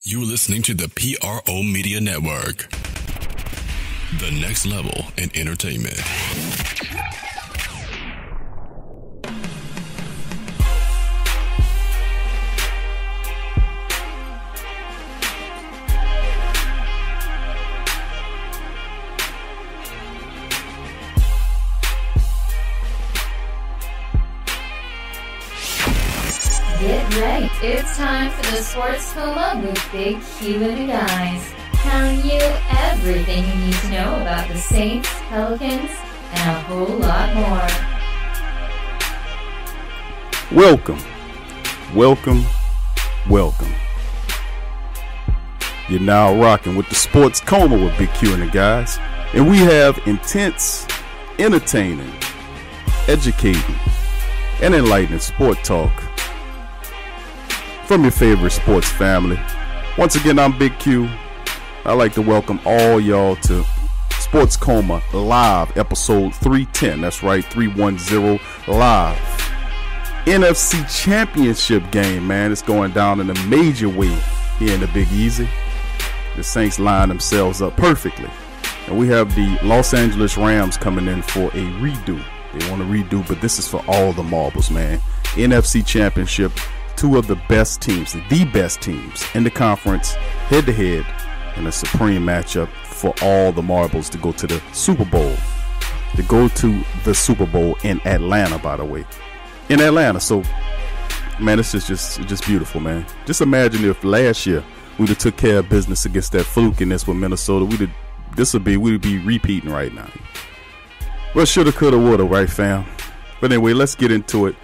You're listening to the PRO Media Network, the next level in entertainment. Get ready. It's time for the Sports Coma with Big Q and the guys. Telling you everything you need to know about the Saints, Pelicans, and a whole lot more. Welcome. You're now rocking with the Sports Coma with Big Q and the guys. And we have intense, entertaining, educating, and enlightening sport talk from your favorite sports family. Once again, I'm Big Q. I'd like to welcome all y'all to Sports Coma Live, episode 310. That's right, 310 live. NFC Championship game, man. It's going down in a major way here in the Big Easy. The Saints line themselves up perfectly. And we have the Los Angeles Rams coming in for a redo. They want to redo, but this is for all the marbles, man. NFC Championship. Two of the best teams in the conference, head-to-head, in a supreme matchup for all the marbles to go to the Super Bowl. In Atlanta, by the way. In Atlanta. So, man, this is just beautiful, man. Just imagine if last year we'd have took care of business against that flukiness with Minnesota. We'd be repeating right now. Well, shoulda, coulda, woulda, right, fam? But anyway, let's get into it.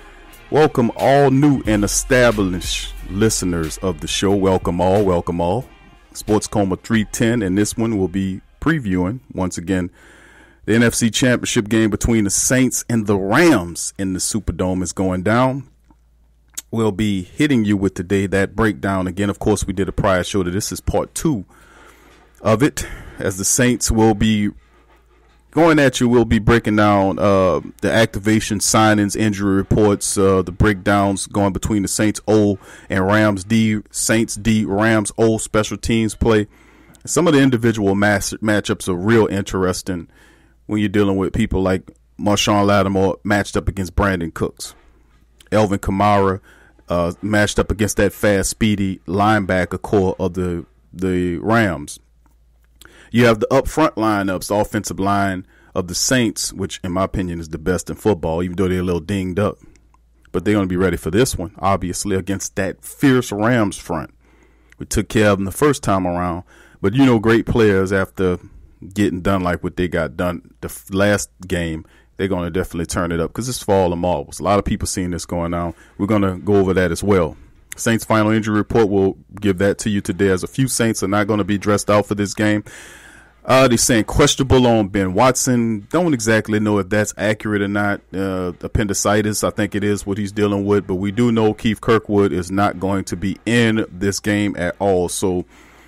Welcome all new and established listeners of the show. Welcome all. Sports Coma 310, and this one will be previewing, once again, the NFC Championship game between the Saints and the Rams in the Superdome is going down. We'll be hitting you with today that breakdown. Again, of course, we did a prior show that this is part 2 of it, as the Saints will be going at you. We'll be breaking down the activation, signings, injury reports, the breakdowns going between the Saints O and Rams D, Saints D, Rams O special teams play. Some of the individual matchups are real interesting when you're dealing with people like Marshawn Lattimore matched up against Brandon Cooks. Elvin Kamara matched up against that fast, speedy linebacker core of the Rams. You have the up front lineups, the offensive line of the Saints, which in my opinion is the best in football, even though they're a little dinged up. But they're going to be ready for this one, obviously, against that fierce Rams front. We took care of them the first time around. But, great players, after getting done like what they got done the last game, they're going to definitely turn it up because it's for all the marbles. A lot of people seeing this going on. We're going to go over that as well. Saints final injury report, will give that to you today, as a few Saints are not going to be dressed out for this game. They're saying questionable on Ben Watson. Don't exactly know if that's accurate or not. Appendicitis, I think it is what he's dealing with. But we do know Keith Kirkwood is not going to be in this game at all. So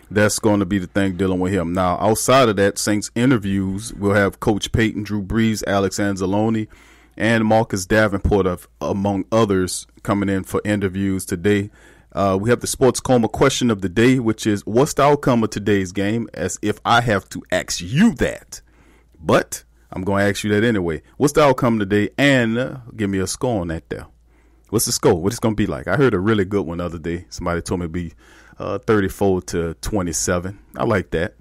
that's going to be the thing dealing with him. Now, outside of that, Saints interviews, we'll have Coach Payton, Drew Brees, Alex Anzalone, and Marcus Davenport, among others, coming in for interviews today. We have the Sports Coma question of the day, which is, what's the outcome of today's game? As if I have to ask you that. But I'm going to ask you that anyway. What's the outcome today? And give me a score on that there. What's the score? What's it going to be like? I heard a really good one the other day. Somebody told me it'd be 34-27. I like that.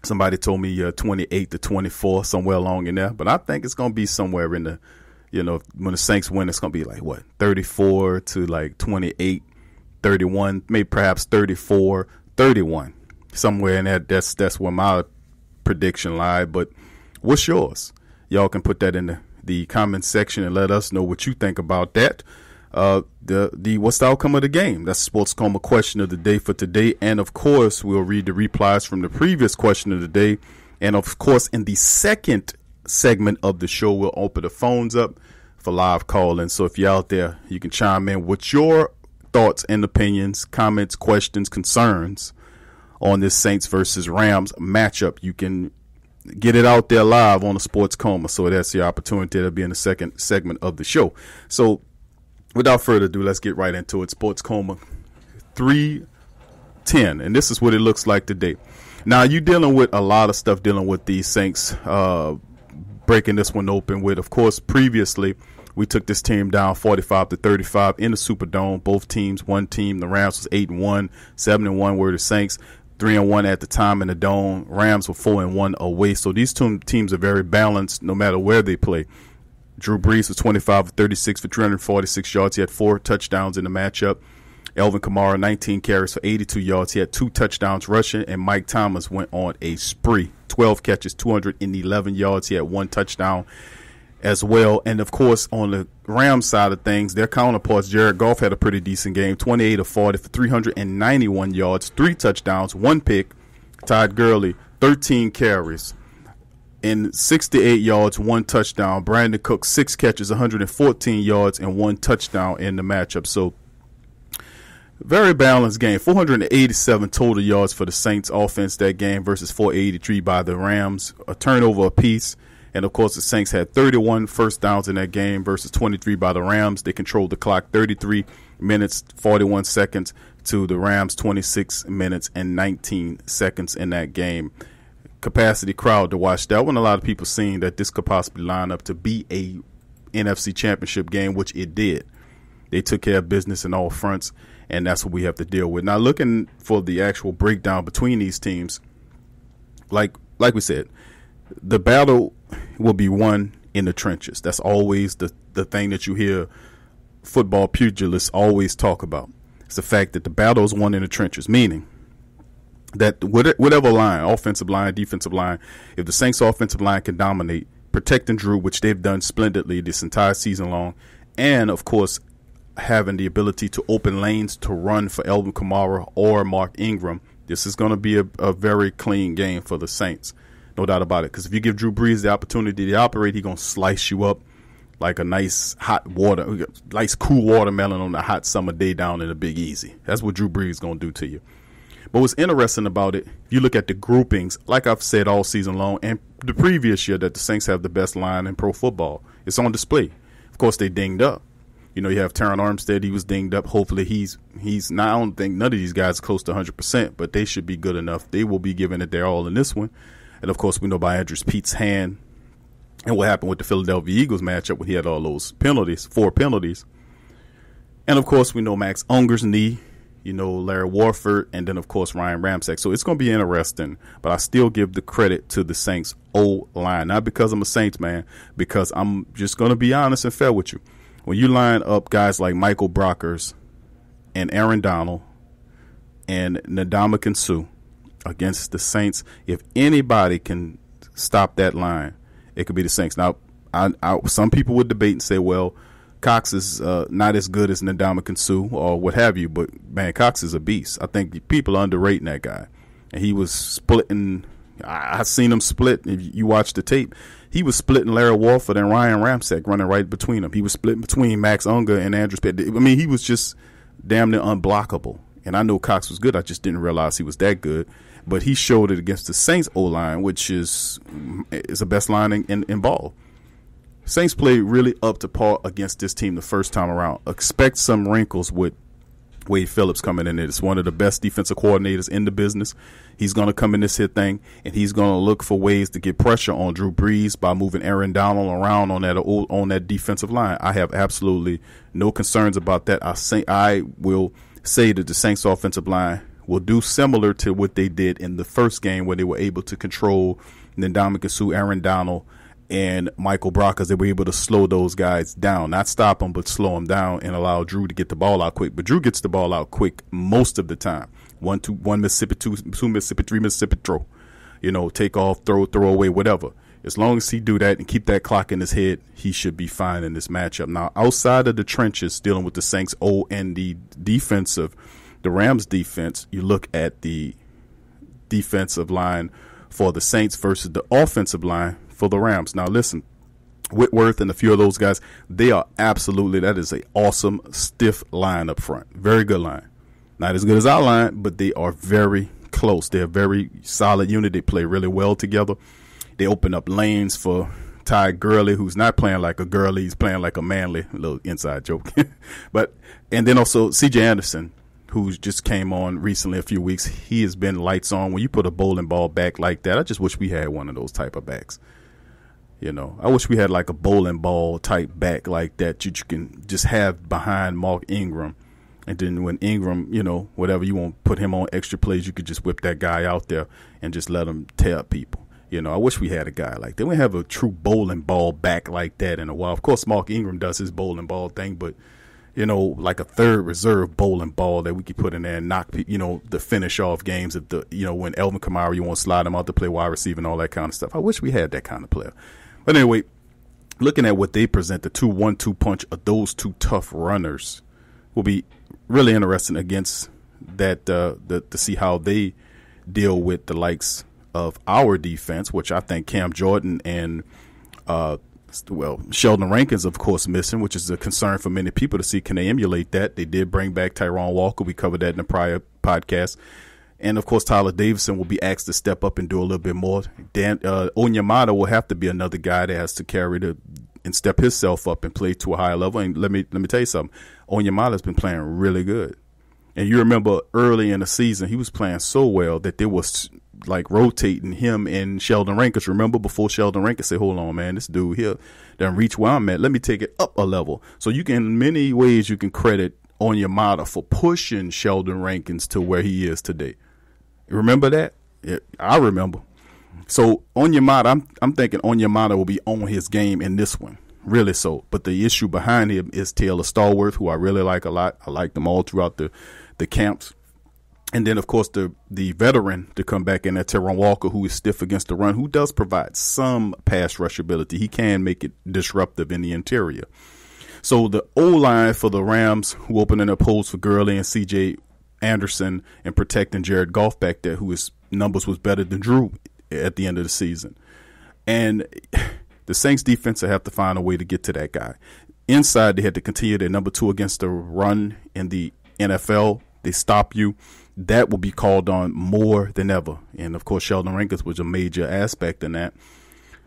Somebody told me 28-24, somewhere along in there. But I think it's going to be somewhere in the, when the Saints win, it's going to be like, 34 to like 28. 31, maybe perhaps 34, 31, somewhere in that. That's where my prediction lies. But what's yours? Y'all can put that in the comment section and let us know what you think about that. What's the outcome of the game? That's Sports Coma question of the day for today. And of course, we'll read the replies from the previous question of the day. And of course, in the second segment of the show, we'll open the phones up for live calling. So if you're out there, you can chime in with your thoughts and opinions, comments, questions, concerns on this Saints versus Rams matchup. You can get it out there live on the Sports Coma. So that's your opportunity to be in the second segment of the show. So without further ado, let's get right into it. Sports Coma 310 10, and this is what it looks like today. Now, you're dealing with a lot of stuff dealing with these Saints, breaking this one open with, of course, previously we took this team down 45-35 in the Superdome. Both teams, one team, the Rams was 8-1, 7-1 were the Saints, 3-1 at the time in the Dome. Rams were 4-1 away. So these two teams are very balanced no matter where they play. Drew Brees was 25-36 for 346 yards. He had 4 touchdowns in the matchup. Elvin Kamara, 19 carries for 82 yards. He had 2 touchdowns rushing. And Mike Thomas went on a spree. 12 catches, 211 yards. He had 1 touchdown as well. And, of course, on the Rams side of things, their counterparts, Jared Goff had a pretty decent game, 28 of 40 for 391 yards, 3 touchdowns, 1 pick. Todd Gurley, 13 carries and 68 yards, 1 touchdown. Brandon Cook, 6 catches, 114 yards, and 1 touchdown in the matchup. So, very balanced game. 487 total yards for the Saints offense that game versus 483 by the Rams. A turnover apiece. And, of course, the Saints had 31 first downs in that game versus 23 by the Rams. They controlled the clock 33 minutes, 41 seconds to the Rams, 26 minutes and 19 seconds in that game. Capacity crowd to watch that one. A lot of people seeing that this could possibly line up to be a NFC Championship game, which it did. They took care of business in all fronts, and that's what we have to deal with. Now, looking for the actual breakdown between these teams, like we said, the battle will be won in the trenches. That's always the thing that you hear football pugilists always talk about. It's the fact that the battle is won in the trenches, meaning that whatever line, offensive line, defensive line, if the Saints offensive line can dominate, protecting Drew, which they've done splendidly this entire season long, and, of course, having the ability to open lanes to run for Elvin Kamara or Mark Ingram, this is going to be a very clean game for the Saints. No doubt about it. Because if you give Drew Brees the opportunity to operate, he's going to slice you up like a nice nice cool watermelon on a hot summer day down in the Big Easy. That's what Drew Brees is going to do to you. But what's interesting about it, if you look at the groupings, like I've said all season long, and the previous year, that the Saints have the best line in pro football. It's on display. Of course, they dinged up. You know, you have Terron Armstead. He was dinged up. Hopefully he's not. I don't think none of these guys are close to 100%, but they should be good enough. They will be giving it their all in this one. And, of course, we know by Andrews Pete's hand and what happened with the Philadelphia Eagles matchup when he had all those penalties, 4 penalties. And, of course, we know Max Unger's knee, you know, Larry Warford, and then, of course, Ryan Ramczyk. So it's going to be interesting, but I still give the credit to the Saints O-line. Not because I'm a Saints man, because I'm just going to be honest and fair with you. When you line up guys like Michael Brockers and Aaron Donald and Ndamukong Suh against the Saints, if anybody can stop that line, it could be the Saints. Now, some people would debate and say, well, Cox is not as good as Ndamukong Suh or what have you, but, man, Cox is a beast. I think people are underrating that guy. And he was splitting. I seen him split. If you watch the tape, he was splitting Larry Warford and Ryan Ramczyk, running right between them. He was splitting between Max Unger and Andrews Pitt. I mean, he was just damn near unblockable. And I know Cox was good. I just didn't realize he was that good. But he showed it against the Saints O-line, which is the best line in ball. Saints played really up to par against this team the first time around. Expect some wrinkles with Wade Phillips coming in. It's one of the best defensive coordinators in the business. He's going to come in this hit thing, and he's going to look for ways to get pressure on Drew Brees by moving Aaron Donald around on that defensive line. I have absolutely no concerns about that. I will say that the Saints offensive line will do similar to what they did in the first game, where they were able to control Ndamukong Suh, Aaron Donald, and Michael Brockers. They were able to slow those guys down, not stop them, but slow them down and allow Drew to get the ball out quick. But Drew gets the ball out quick most of the time. 1 Mississippi, 2 Mississippi, 3 Mississippi, throw. You know, take off, throw away, whatever. As long as he do that and keep that clock in his head, he should be fine in this matchup. Now, outside of the trenches, dealing with the Saints O and the Rams defense, you look at the defensive line for the Saints versus the offensive line for the Rams. Now, listen, Whitworth and a few of those guys, that is an awesome, stiff line up front. Very good line. Not as good as our line, but they are very close. They're a very solid unit. They play really well together. They open up lanes for Ty Gurley, who's not playing like a girly. He's playing like a manly, little inside joke. And then also C.J. Anderson, who just came on recently a few weeks. He has been lights on. When you put a bowling ball back like that, I just wish we had one of those type of backs. You know, I wish we had like a bowling ball type back like that you can just have behind Mark Ingram. And then when Ingram, you know, whatever you want, put him on extra plays, you could just whip that guy out there and just let him tear up people. You know, I wish we had a guy like that. We have a true bowling ball back like that in a while. Of course, Mark Ingram does his bowling ball thing, but, you know, like a third reserve bowling ball that we could put in there and knock, you know, the finish off games. If the, you know, when Elvin Kamara, you want to slide him out to play wide receiver and all that kind of stuff. I wish we had that kind of player. But anyway, looking at what they present, the 2-1-2 punch of those two tough runners will be really interesting against that to see how they deal with the likes of our defense, which I think Cam Jordan and Sheldon Rankins, of course, missing, which is a concern for many people to see can they emulate that. They did bring back Tyrone Walker. We covered that in the prior podcast. And, of course, Tyler Davison will be asked to step up and do a little bit more. Onyemata will have to be another guy that has to carry and step himself up and play to a higher level. And let me tell you something. Onyemata's been playing really good. And you remember early in the season, he was playing so well that there was like rotating him and Sheldon Rankins. Remember before Sheldon Rankins said, hold on, man, this dude here done reach where I'm at. Let me take it up a level. So you can, in many ways, you can credit Onyemata for pushing Sheldon Rankins to where he is today. Remember that? Yeah, I remember. So Onyemata, I'm thinking Onyemata will be on his game in this one. Really so. But the issue behind him is Taylor Stallworth, who I really like a lot. I like them all throughout the camps. And then, of course, the veteran to come back in, Tyrone Walker, who is stiff against the run, who does provide some pass rush ability. He can make it disruptive in the interior. So the O-line for the Rams, who opening up holes for Gurley and C.J. Anderson and protecting Jared Goff back there, who his numbers was better than Drew at the end of the season. And the Saints defense will have to find a way to get to that guy. Inside, they had to continue their number 2 against the run in the NFL. They stop you. That will be called on more than ever. And, of course, Sheldon Rankins was a major aspect in that.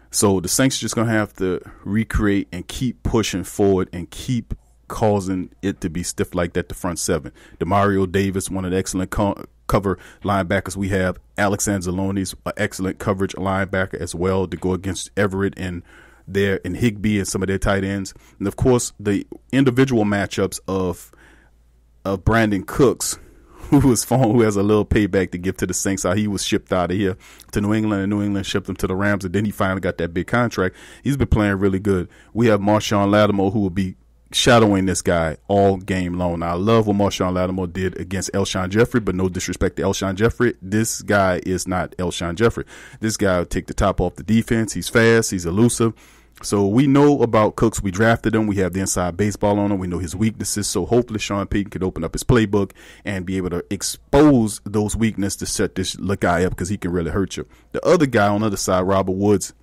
So the Saints are just going to have to recreate and keep pushing forward and keep causing it to be stiff like that, the front seven. DeMario Davis, one of the excellent cover linebackers we have. Alex Anzalone's an excellent coverage linebacker as well to go against Everett and Higbee and some of their tight ends. And, of course, the individual matchups of Brandon Cooks, who has a little payback to give to the Saints. How he was shipped out of here to New England, and New England shipped him to the Rams, and then he finally got that big contract. He's been playing really good. We have Marshawn Lattimore, who will be shadowing this guy all game long. Now, I love what Marshawn Lattimore did against Elshon Jeffrey, but no disrespect to Elshon Jeffrey. This guy is not Elshon Jeffrey. This guy will take the top off the defense. He's fast. He's elusive. So we know about Cooks. We drafted him. We have the inside baseball on him. We know his weaknesses. So hopefully Sean Payton could open up his playbook and be able to expose those weaknesses to set this guy up, because he can really hurt you. The other guy on the other side, Robert Woods.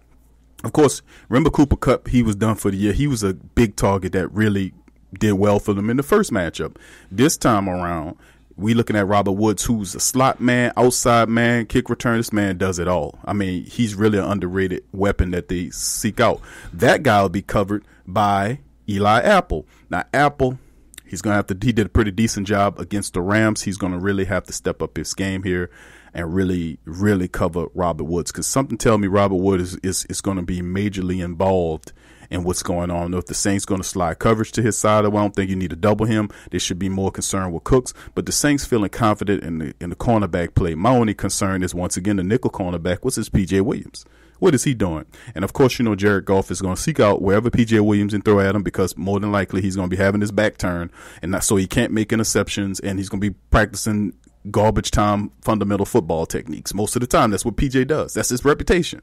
Of course, remember Cooper Kupp, he was done for the year. He was a big target that really did well for them in the first matchup. This time around, we looking at Robert Woods, who's a slot man, outside man, kick return. This man does it all. I mean, he's really an underrated weapon that they seek out. That guy will be covered by Eli Apple. Now, Apple, he did a pretty decent job against the Rams. He's going to really have to step up his game here and really, really cover Robert Woods, because something tell me Robert Woods is going to be majorly involved in what's going on. I don't know if the Saints going to slide coverage to his side. I don't think you need to double him. They should be more concerned with Cooks. But the Saints feeling confident in the cornerback play. My only concern is, once again, the nickel cornerback. What's his P.J. Williams? What is he doing? And, of course, Jared Goff is going to seek out wherever P.J. Williams and throw at him, because more than likely he's going to be having his back turned, and so he can't make interceptions, and he's going to be practicing garbage time fundamental football techniques. Most of the time, that's what PJ does. That's his reputation.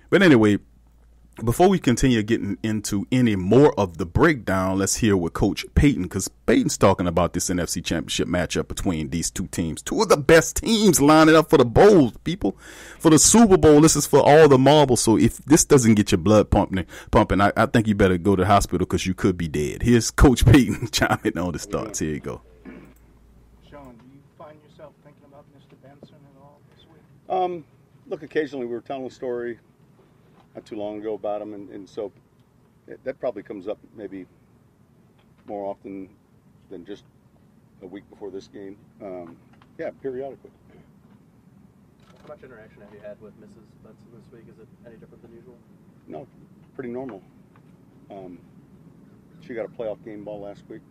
But anyway, before we continue getting into any more of the breakdown, let's hear what Coach Payton, because Payton's talking about this NFC Championship matchup between these two teams. Two of the best teams lining up for the bowls, people. For the Super Bowl, this is for all the marbles. So if this doesn't get your blood pumping, I think you better go to the hospital, because you could be dead. Here's Coach Payton chiming on his thoughts. Here you go. Look, occasionally we were telling a story not too long ago about him, and so that probably comes up maybe more often than just a week before this game. Yeah, periodically. How much interaction have you had with Mrs. Benson this week? Is it any different than usual? No, pretty normal. She got a playoff game ball last week.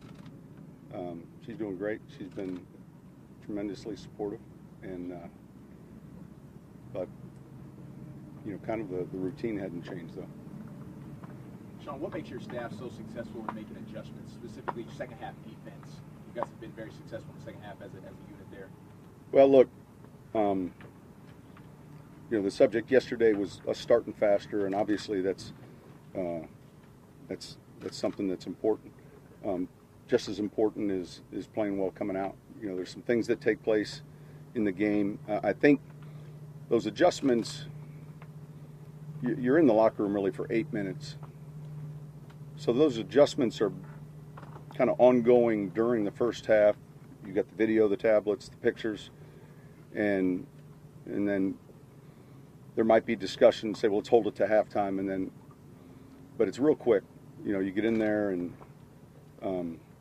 She's doing great. She's been tremendously supportive, and but kind of the routine hadn't changed though. Sean, what makes your staff so successful in making adjustments, specifically second half defense? You guys have been very successful in the second half as a unit there. Well, look, the subject yesterday was us starting faster, and obviously that's something that's important. Just as important is playing well coming out. There's some things that take place in the game. I think those adjustments, you're in the locker room really for 8 minutes. So those adjustments are kind of ongoing during the first half. You got the video, the tablets, the pictures, and then there might be discussion, say, well, let's hold it to halftime, but it's real quick. You get in there and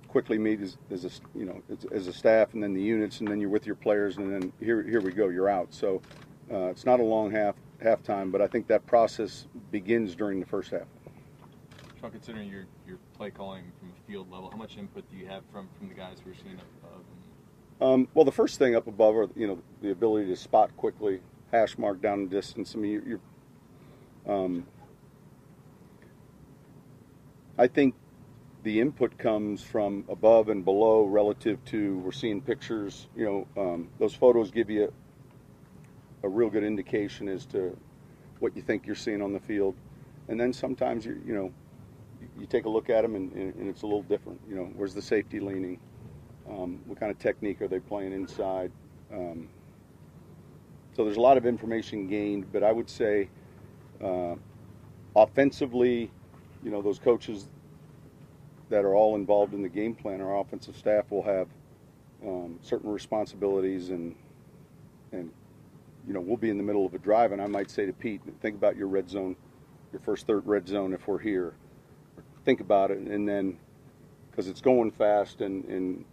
quickly meet as a staff, and then the units, and then you're with your players, and then here we go, you're out. So it's not a long halftime, but I think that process begins during the first half. Sean, considering your play calling from a field level, how much input do you have from the guys who are seeing up above? Well, the first thing up above are the ability to spot quickly, hash mark down the distance. I mean, I think the input comes from above and below relative to we're seeing pictures. Those photos give you a real good indication as to what you think you're seeing on the field, and then sometimes you take a look at them and it's a little different. Where's the safety leaning? What kind of technique are they playing inside? So there's a lot of information gained, but I would say offensively, those coaches that are all involved in the game plan, our offensive staff will have certain responsibilities, and we'll be in the middle of a drive, and I might say to Pete, think about your red zone, your first third red zone if we're here. Think about it, and then because it's going fast, and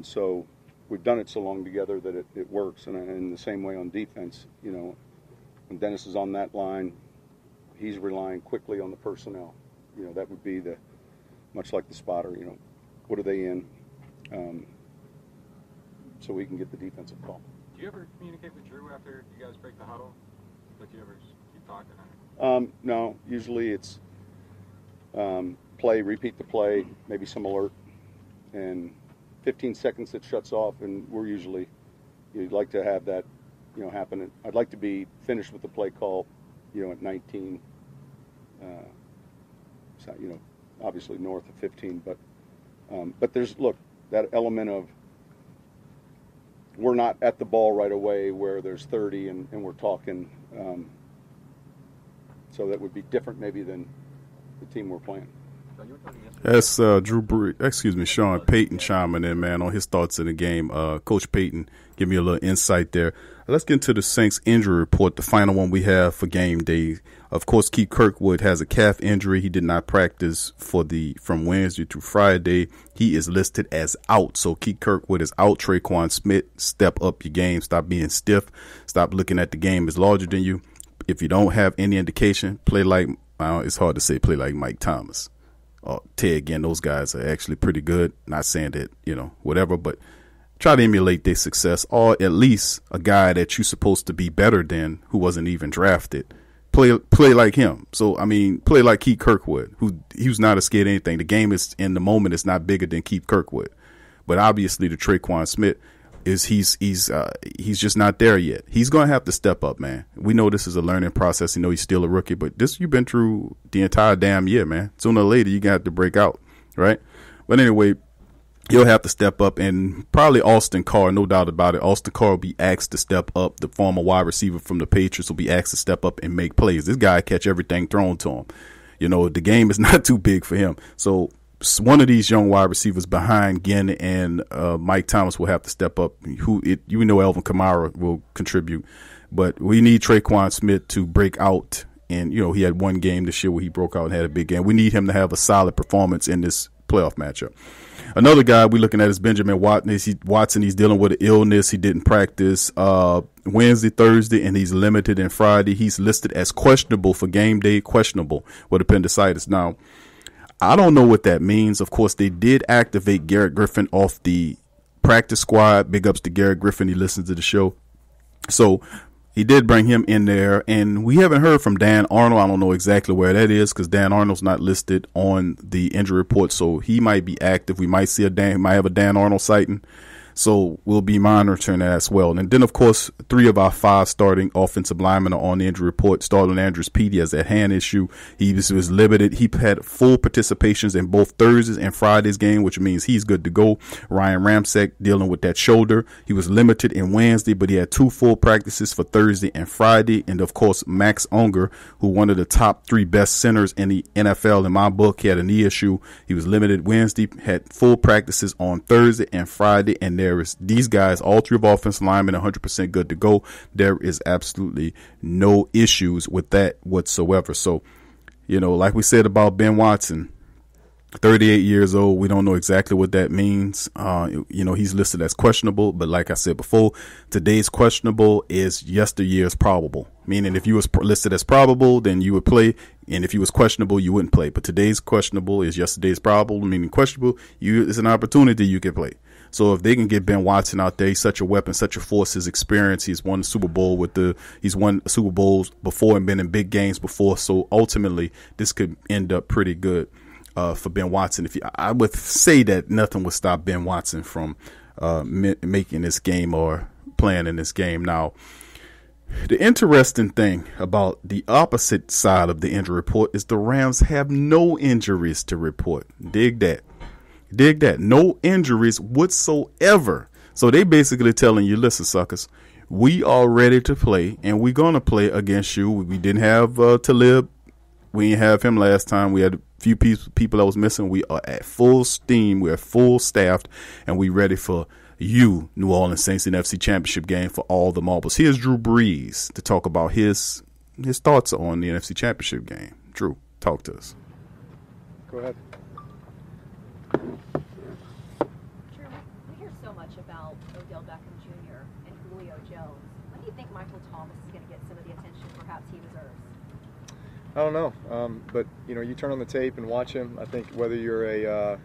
so we've done it so long together that it works. And in the same way on defense, when Dennis is on that line, he's relying quickly on the personnel. That would be much like the spotter. What are they in? So we can get the defensive call. Do you ever communicate with Drew after you guys break the huddle? Like, do you ever keep talking? No, usually it's repeat the play, maybe some alert, and 15 seconds it shuts off, and you'd like to have that, happen. I'd like to be finished with the play call, at 19, obviously north of 15, but there's, that element of we're not at the ball right away where there's 30 and we're talking, so that would be different maybe than the team we're playing. That's Sean Payton chiming in, man, on his thoughts in the game. Coach Payton, give me a little insight there. Let's get into the Saints injury report, the final one we have for game day. Of course, Keith Kirkwood has a calf injury. He did not practice from Wednesday through Friday. He is listed as out. So Keith Kirkwood is out. Traquan Smith, step up your game. Stop being stiff. Stop looking at the game as larger than you. If you don't have any indication, play like Mike Thomas. Ted again, those guys are actually pretty good. Not saying that, whatever, but try to emulate their success, or at least a guy that you're supposed to be better than who wasn't even drafted. Play like him. So, play like Keith Kirkwood, who's not scared of anything. The game is, in the moment, it's not bigger than Keith Kirkwood. But obviously the Traquan Smith he's just not there yet. He's going to have to step up, man. We know this is a learning process. You know, he's still a rookie, but you've been through the entire damn year, man. Sooner or later, you're going to have to break out, right? But anyway, he'll have to step up, and probably Austin Carr, no doubt about it. Austin Carr will be asked to step up. The former wide receiver from the Patriots will be asked to step up and make plays. This guy catch everything thrown to him. The game is not too big for him. So one of these young wide receivers behind Ginn and Mike Thomas will have to step up. Alvin Kamara will contribute, but we need Traquan Smith to break out. And he had one game this year where he broke out and had a big game. We need him to have a solid performance in this playoff matchup. Another guy we're looking at is Benjamin Watson. He's dealing with an illness. He didn't practice Wednesday, Thursday, and he's limited in Friday. He's listed as questionable for game day, questionable with appendicitis. Now, I don't know what that means. Of course, they did activate Garrett Griffin off the practice squad. Big ups to Garrett Griffin. He listens to the show. So he did bring him in there, and we haven't heard from Dan Arnold. I don't know exactly where that is because Dan Arnold's not listed on the injury report, so he might be active. We might see might have a Dan Arnold sighting. So we'll be monitoring that as well. And then, of course, 3 of our 5 starting offensive linemen are on the injury report. Starting Andrews Petey has that hand issue. He was limited. He had full participations in both Thursdays and Fridays game, which means he's good to go. Ryan Ramczyk dealing with that shoulder. He was limited in Wednesday, but he had 2 full practices for Thursday and Friday. And, of course, Max Unger, who one of the top 3 best centers in the NFL in my book, he had a knee issue. He was limited Wednesday, had full practices on Thursday and Friday, and there is these guys, all 3 of offensive linemen, 100% good to go. There is absolutely no issues with that whatsoever. So, like we said about Ben Watson, 38 years old. We don't know exactly what that means. He's listed as questionable, but like I said before, today's questionable is yesteryear's probable. Meaning if you was listed as probable, then you would play, and if you was questionable, you wouldn't play. But today's questionable is yesterday's probable, meaning questionable. It's an opportunity you can play. So if they can get Ben Watson out there, he's such a weapon, such a force. His experience, he's won the Super Bowl he's won Super Bowls before and been in big games before. So ultimately, this could end up pretty good for Ben Watson. I would say that nothing would stop Ben Watson from making this game or playing in this game. Now, the interesting thing about the opposite side of the injury report is the Rams have no injuries to report. Dig that. No injuries whatsoever. So they basically telling you, listen, suckers, we are ready to play, and we're going to play against you. We didn't have Talib. We didn't have him last time. We had a few people that was missing. We are at full steam. We're full staffed, and we ready for you, New Orleans Saints, in NFC Championship game for all the marbles. Here's Drew Brees to talk about his thoughts on the NFC Championship game. Drew, talk to us. Go ahead. Drew, we hear so much about Odell Beckham Jr. and Julio Jones. When do you think Michael Thomas is going to get some of the attention perhaps he deserves? I don't know, but you turn on the tape and watch him. I think whether you're a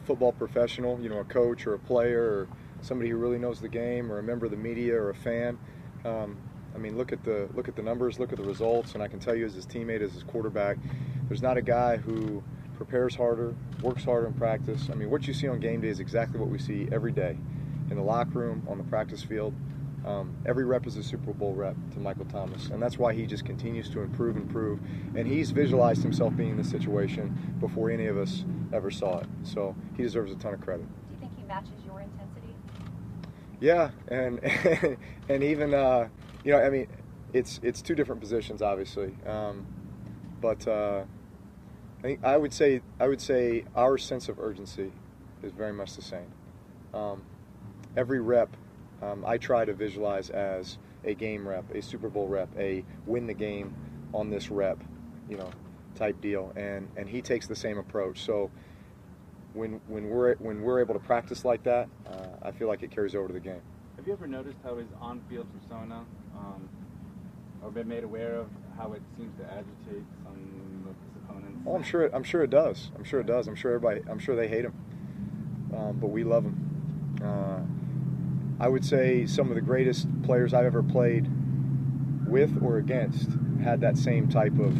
football professional, a coach or a player or somebody who really knows the game or a member of the media or a fan, look at the numbers, look at the results, and I can tell you as his teammate, as his quarterback, there's not a guy who prepares harder, works harder in practice. What you see on game day is exactly what we see every day in the locker room, on the practice field. Every rep is a Super Bowl rep to Michael Thomas, and that's why he just continues to improve, and he's visualized himself being in this situation before any of us ever saw it. So he deserves a ton of credit. Do you think he matches your intensity? Yeah, and and even it's 2 different positions, obviously, but I would say our sense of urgency is very much the same. Every rep I try to visualize as a game rep, a Super Bowl rep, a win the game on this rep, type deal, and he takes the same approach. So when we're able to practice like that, I feel like it carries over to the game. Have you ever noticed how his on-field persona, or been made aware of how it seems to agitate some of his opponents? Oh, I'm sure it does. I'm sure they hate him, but we love him. I would say some of the greatest players I've ever played with or against had that same type of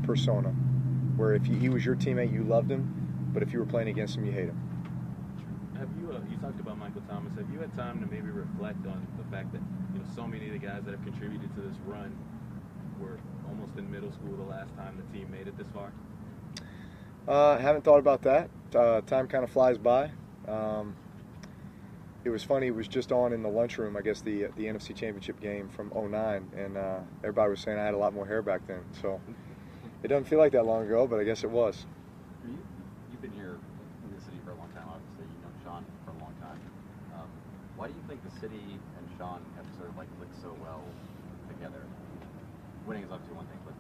persona, where if he was your teammate, you loved him, but if you were playing against him, you hate him. Have you talked about Michael Thomas? Have you had time to maybe reflect on the fact that so many of the guys that have contributed to this run were almost in middle school the last time the team made it this far? Haven't thought about that. Time kind of flies by. It was funny, it was just on in the lunchroom, I guess, the NFC Championship game from '09, and everybody was saying I had a lot more hair back then. So it doesn't feel like that long ago, but I guess it was. You've been here in the city for a long time, obviously. You've known Sean for a long time. Why do you think the city and Sean have sort of clicked so well together? Winning is obviously one thing, but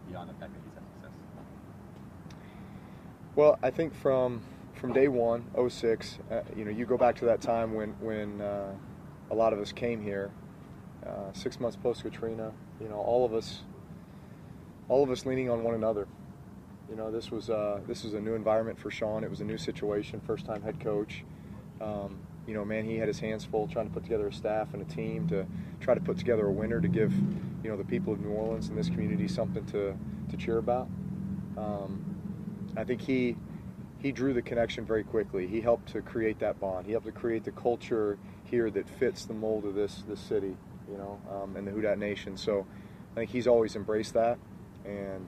beyond the fact that he's had success. Well, I think from from day one, 06, you go back to that time when a lot of us came here, 6 months post Katrina. All of us leaning on one another. This was a new environment for Sean. It was a new situation, first time head coach. Man, he had his hands full trying to put together a staff and a team to try to put together a winner to give, the people of New Orleans and this community something to cheer about. I think he drew the connection very quickly. He helped to create that bond. He helped to create the culture here that fits the mold of this city, and the Who Dat Nation. So I think he's always embraced that, and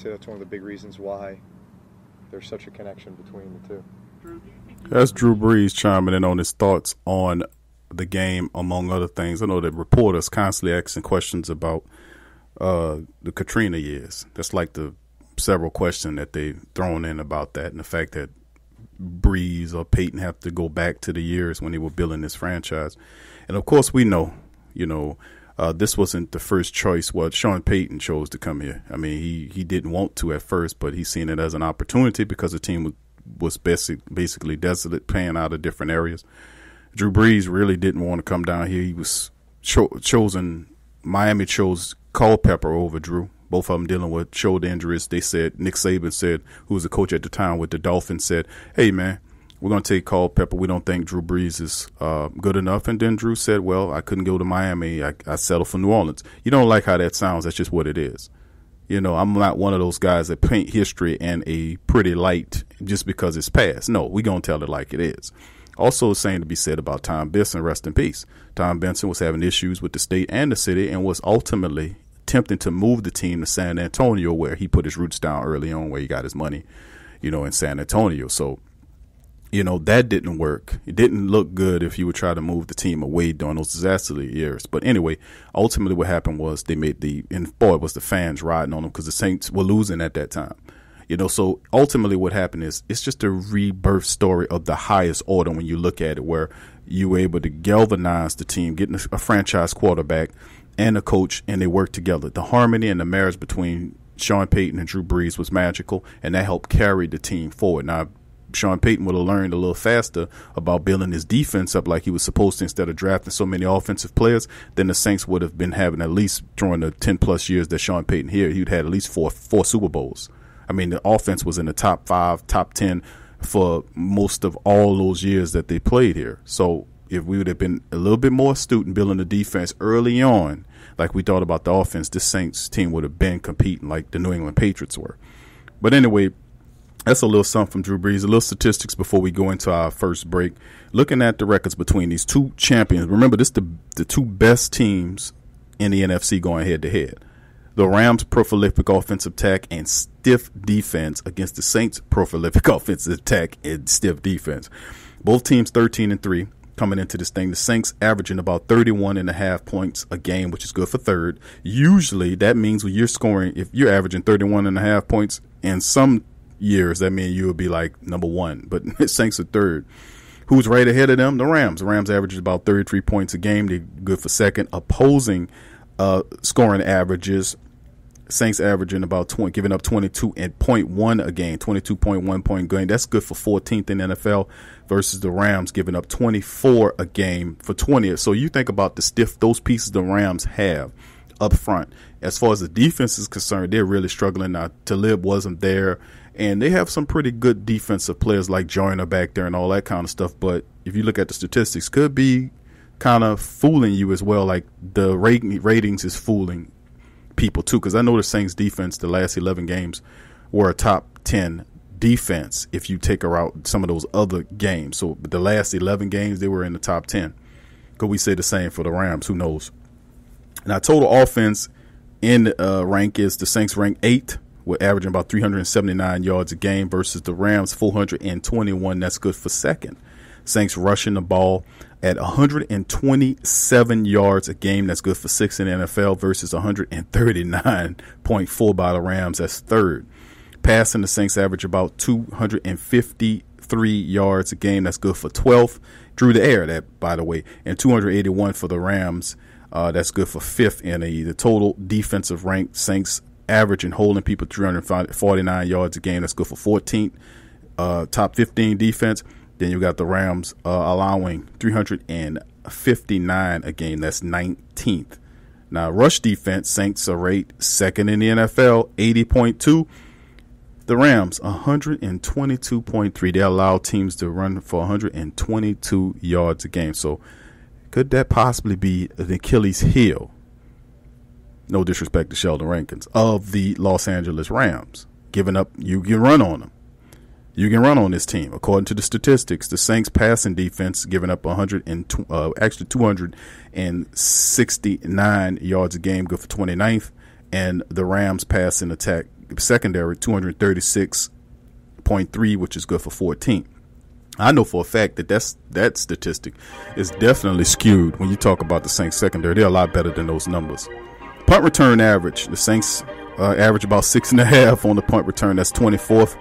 that's one of the big reasons why there's such a connection between the two. That's Drew Brees chiming in on his thoughts on the game, among other things. I know that reporters constantly asking questions about the Katrina years. That's like the several questions that they've thrown in about that, and the fact that Brees or Peyton have to go back to the years when they were building this franchise. And of course we know, this wasn't the first choice. Well, Sean Payton chose to come here. I mean, he didn't want to at first, but he's seen it as an opportunity because the team was basically desolate, paying out of different areas. Drew Brees really didn't want to come down here. He was chosen. Miami chose Culpepper over Drew. Both of them dealing with shoulder injuries. They said, Nick Saban said, who was the coach at the time with the Dolphins, said, "Hey, man, we're going to take Culpepper. We don't think Drew Brees is good enough." And then Drew said, "Well, I couldn't go to Miami. I settled for New Orleans." You don't like how that sounds. That's just what it is. I'm not one of those guys that paint history in a pretty light just because it's past. No, we're going to tell it like it is. Also, same to be said about Tom Benson, rest in peace. Tom Benson was having issues with the state and the city and was ultimately attempting to move the team to San Antonio, where he put his roots down early on, where he got his money, in San Antonio. So, that didn't work. It didn't look good if you would try to move the team away during those disasterly years. But anyway, ultimately what happened was they made it was the fans riding on them because the Saints were losing at that time. So ultimately what happened is it's just a rebirth story of the highest order when you look at it, where you were able to galvanize the team, getting a franchise quarterback and a coach, and they worked together. The harmony and the marriage between Sean Payton and Drew Brees was magical, and that helped carry the team forward. Now, Sean Payton would have learned a little faster about building his defense up like he was supposed to instead of drafting so many offensive players, then the Saints would have been having, at least during the 10-plus years that Sean Payton here, he'd had at least four Super Bowls. I mean, the offense was in the top 5, top 10 for most of all those years that they played here. So if we would have been a little bit more astute in building the defense early on, like we thought about the offense, this Saints team would have been competing like the New England Patriots were. But anyway, that's a little something from Drew Brees. A little statistics before we go into our first break. Looking at the records between these two champions. Remember, this is the two best teams in the NFC going head-to-head. The Rams' prolific offensive attack and stiff defense against the Saints' prolific offensive attack and stiff defense. Both teams 13-3 coming into this thing. The Saints averaging about 31.5 points a game, which is good for third. Usually that means when you're scoring, if you're averaging 31.5 points in some years, that means you would be like number one. But Saints are third. Who's right ahead of them? The Rams. The Rams average about 33 points a game. They're good for second. Opposing scoring averages, Saints averaging about 20, giving up 22.1 a game, 22.1 point game. That's good for 14th in NFL versus the Rams giving up 24 a game for 20th. So you think about those pieces the Rams have up front. As far as the defense is concerned, they're really struggling now. Talib wasn't there, and they have some pretty good defensive players like Joyner back there and all that kind of stuff. But if you look at the statistics, could be kind of fooling you as well. Like the ratings is fooling people too, because I know the Saints defense the last 11 games were a top 10 defense if you take out some of those other games. So the last 11 games they were in the top 10. Could we say the same for the Rams? Who knows? Now total offense in rank is the Saints rank 8. We're averaging about 379 yards a game versus the Rams 421. That's good for second. Saints rushing the ball at 127 yards a game. That's good for sixth in the NFL versus 139.4 by the Rams. That's third. Passing, the Saints average about 253 yards a game. That's good for 12th. Drew the air, that by the way, and 281 for the Rams. That's good for fifth in the total defensive rank. Saints average and holding people 349 yards a game. That's good for 14th. top 15 defense. Then you got the Rams allowing 359 a game. That's 19th. Now, rush defense, Saints are rated second in the NFL, 80.2. The Rams, 122.3. They allow teams to run for 122 yards a game. So could that possibly be the Achilles heel? No disrespect to Sheldon Rankins, of the Los Angeles Rams. Giving up, you can run on them. You can run on this team. According to the statistics, the Saints passing defense giving up 269 yards a game, good for 29th, and the Rams passing attack secondary 236.3, which is good for 14th. I know for a fact that statistic is definitely skewed when you talk about the Saints secondary. They're a lot better than those numbers. Punt return average, the Saints average about 6.5 on the punt return. That's 24th.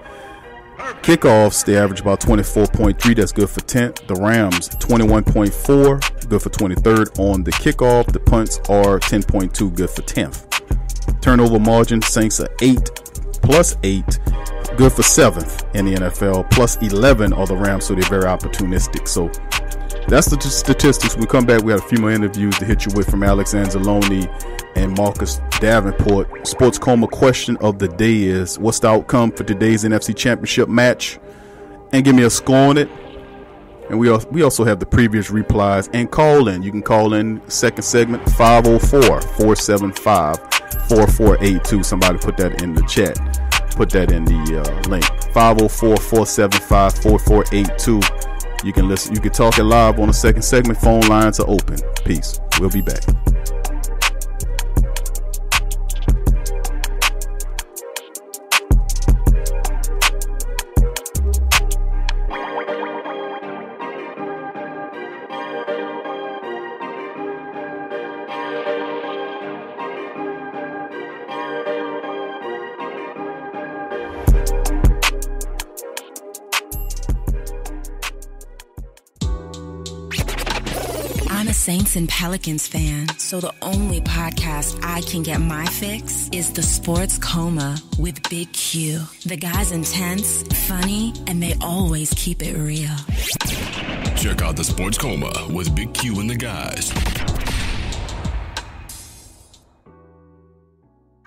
Kickoffs, they average about 24.3. That's good for 10th. The Rams, 21.4, good for 23rd on the kickoff. The punts are 10.2, good for 10th. Turnover margin, Saints are 8 plus 8, good for 7th in the NFL. Plus 11 are the Rams, so they're very opportunistic. So that's the statistics. When we come back, we have a few more interviews to hit you with from Alex Anzalone and Marcus Davenport. Sports Coma question of the day is, what's the outcome for today's NFC Championship match? And give me a score on it. And we also have the previous replies and call in. You can call in second segment 504-475-4482. Somebody put that in the chat. Put that in the link. 504-475-4482. You can listen. You can talk it live on the second segment. Phone lines are open. Peace. We'll be back. Saints and Pelicans fan, so the only podcast I can get my fix is the Sports Coma with Big Q. The guy's intense, funny, and they always keep it real. Check out the Sports Coma with Big Q and the guys.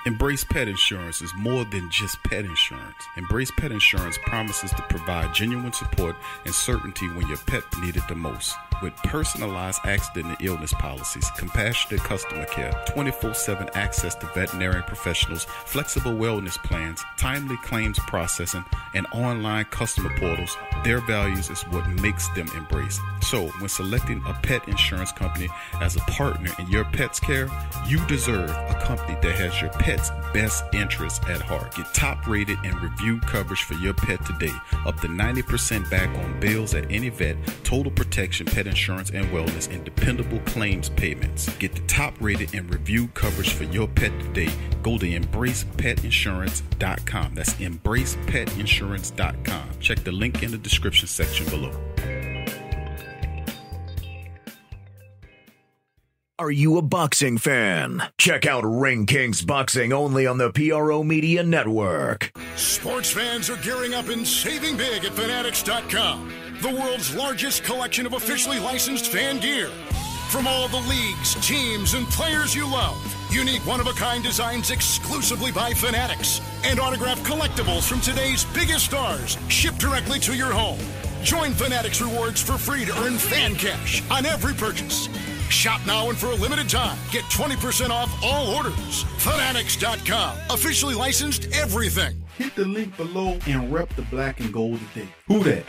Embrace Pet Insurance is more than just pet insurance. Embrace Pet Insurance promises to provide genuine support and certainty when your pet needed the most. With personalized accident and illness policies, compassionate customer care, 24/7 access to veterinary professionals, flexible wellness plans, timely claims processing, and online customer portals, their values is what makes them Embrace. So, when selecting a pet insurance company as a partner in your pet's care, you deserve a company that has your pet's best interests at heart. Get top-rated and reviewed coverage for your pet today. Up to 90% back on bills at any vet, total protection, pet insurance and wellness, and dependable claims payments. Get the top-rated and reviewed coverage for your pet today. Go to EmbracePetInsurance.com. That's EmbracePetInsurance.com. Check the link in the description section below. Are you a boxing fan? Check out Ring Kings Boxing only on the PRO Media Network. Sports fans are gearing up and saving big at Fanatics.com, the world's largest collection of officially licensed fan gear. From all the leagues, teams, and players you love, unique one-of-a-kind designs exclusively by Fanatics, and autographed collectibles from today's biggest stars shipped directly to your home. Join Fanatics Rewards for free to earn fan cash on every purchase. Shop now and for a limited time, get 20% off all orders. Fanatics.com, officially licensed everything. Hit the link below and rep the black and gold today. Who that?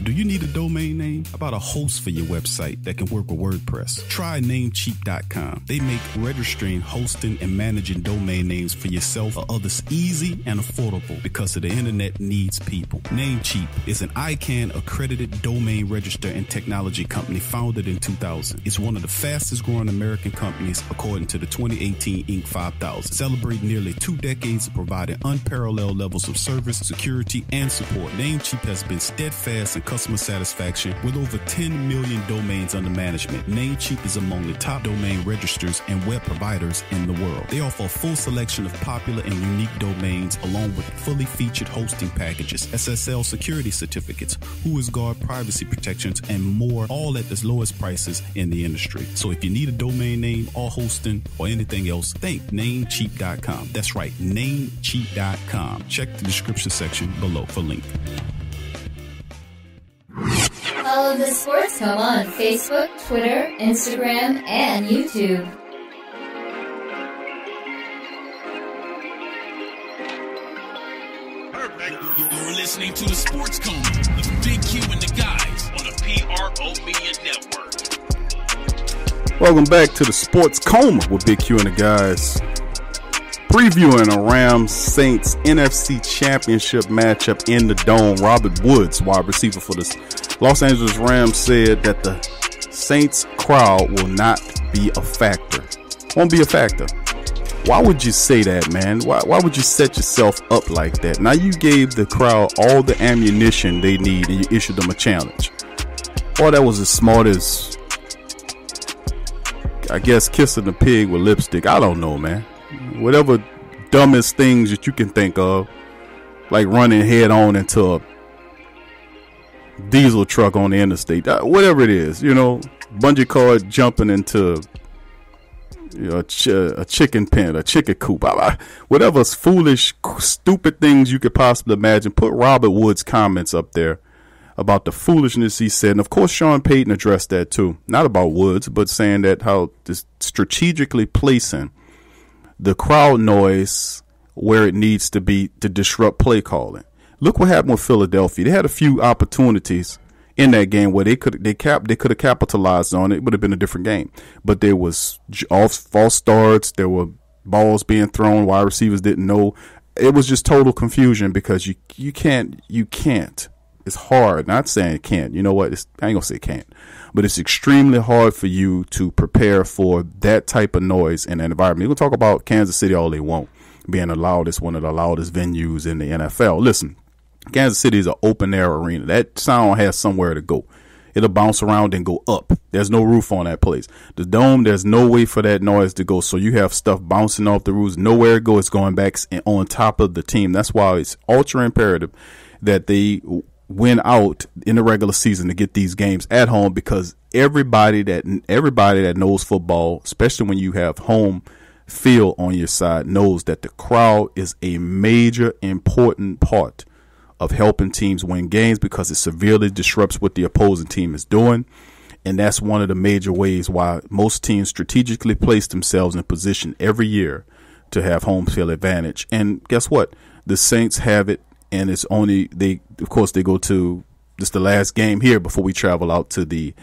Do you need a domain name? How about a host for your website that can work with WordPress? Try Namecheap.com. They make registering, hosting, and managing domain names for yourself or others easy and affordable because the internet needs people. Namecheap is an ICANN accredited domain register and technology company founded in 2000. It's one of the fastest growing American companies according to the 2018 Inc. 5000. Celebrating nearly 2 decades of providing unparalleled levels of service, security, and support. Namecheap has been steadfast and customer satisfaction with over 10 million domains under management. Namecheap is among the top domain registers and web providers in the world. They offer a full selection of popular and unique domains along with fully featured hosting packages, SSL security certificates, WhoisGuard privacy protections, and more, all at the lowest prices in the industry. So if you need a domain name or hosting or anything else, think Namecheap.com. That's right, Namecheap.com. Check the description section below for link. Follow the Sports Coma on Facebook, Twitter, Instagram, and YouTube. You're listening to the Sports Coma with Big Q and the guys on the PRO Media Network. Welcome back to the Sports Coma with Big Q and the guys. Previewing a Rams-Saints NFC Championship matchup in the Dome. Robert Woods, wide receiver for the Los Angeles Rams, said that the Saints crowd will not be a factor. Won't be a factor. Why would you say that, man? Why would you set yourself up like that? Now you gave the crowd all the ammunition they need and you issued them a challenge. Boy, that was as smart as, I guess, kissing a pig with lipstick. I don't know, man. Whatever dumbest things that you can think of, like running head on into a diesel truck on the interstate, whatever it is, bungee cord jumping into a chicken pen, a chicken coop, whatever foolish, stupid things you could possibly imagine. Put Robert Woods' comments up there about the foolishness he said. And of course, Sean Payton addressed that too. Not about Woods, but saying that how this strategically placing the crowd noise where it needs to be to disrupt play calling. Look what happened with Philadelphia. They had a few opportunities in that game where they could have capitalized on it. It would have been a different game. But there was false starts. There were balls being thrown. Wide receivers didn't know. It was just total confusion because you can't. It's hard. Not saying it can't. You know what? I ain't gonna say it can't. But it's extremely hard for you to prepare for that type of noise in an environment. You're going to talk about Kansas City all they want, being the loudest, one of the loudest venues in the NFL. Listen, Kansas City is an open-air arena. That sound has somewhere to go. It'll bounce around and go up. There's no roof on that place. The Dome, there's no way for that noise to go. So you have stuff bouncing off the roofs. Nowhere to go. It's going back on top of the team. That's why it's ultra imperative that they win out in the regular season to get these games at home, because everybody that knows football, especially when you have home field on your side, knows that the crowd is a major important part of helping teams win games, because it severely disrupts what the opposing team is doing. And that's one of the major ways why most teams strategically place themselves in position every year to have home field advantage. And guess what? The Saints have it. And it's only, they go to, this the last game here before we travel out to the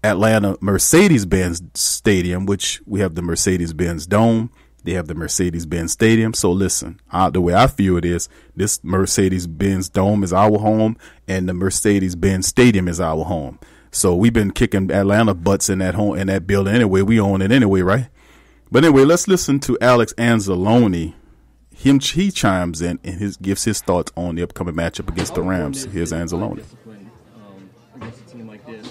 Atlanta Mercedes-Benz Stadium, which we have the Mercedes-Benz Dome. They have the Mercedes-Benz Stadium. So listen, the way I view it is this Mercedes-Benz Dome is our home and the Mercedes-Benz Stadium is our home. So we've been kicking Atlanta butts in that building anyway. We own it anyway, right? But anyway, let's listen to Alex Anzalone. He chimes in and gives his thoughts on the upcoming matchup against the Rams. Here's Anzalone. Discipline against a team like this,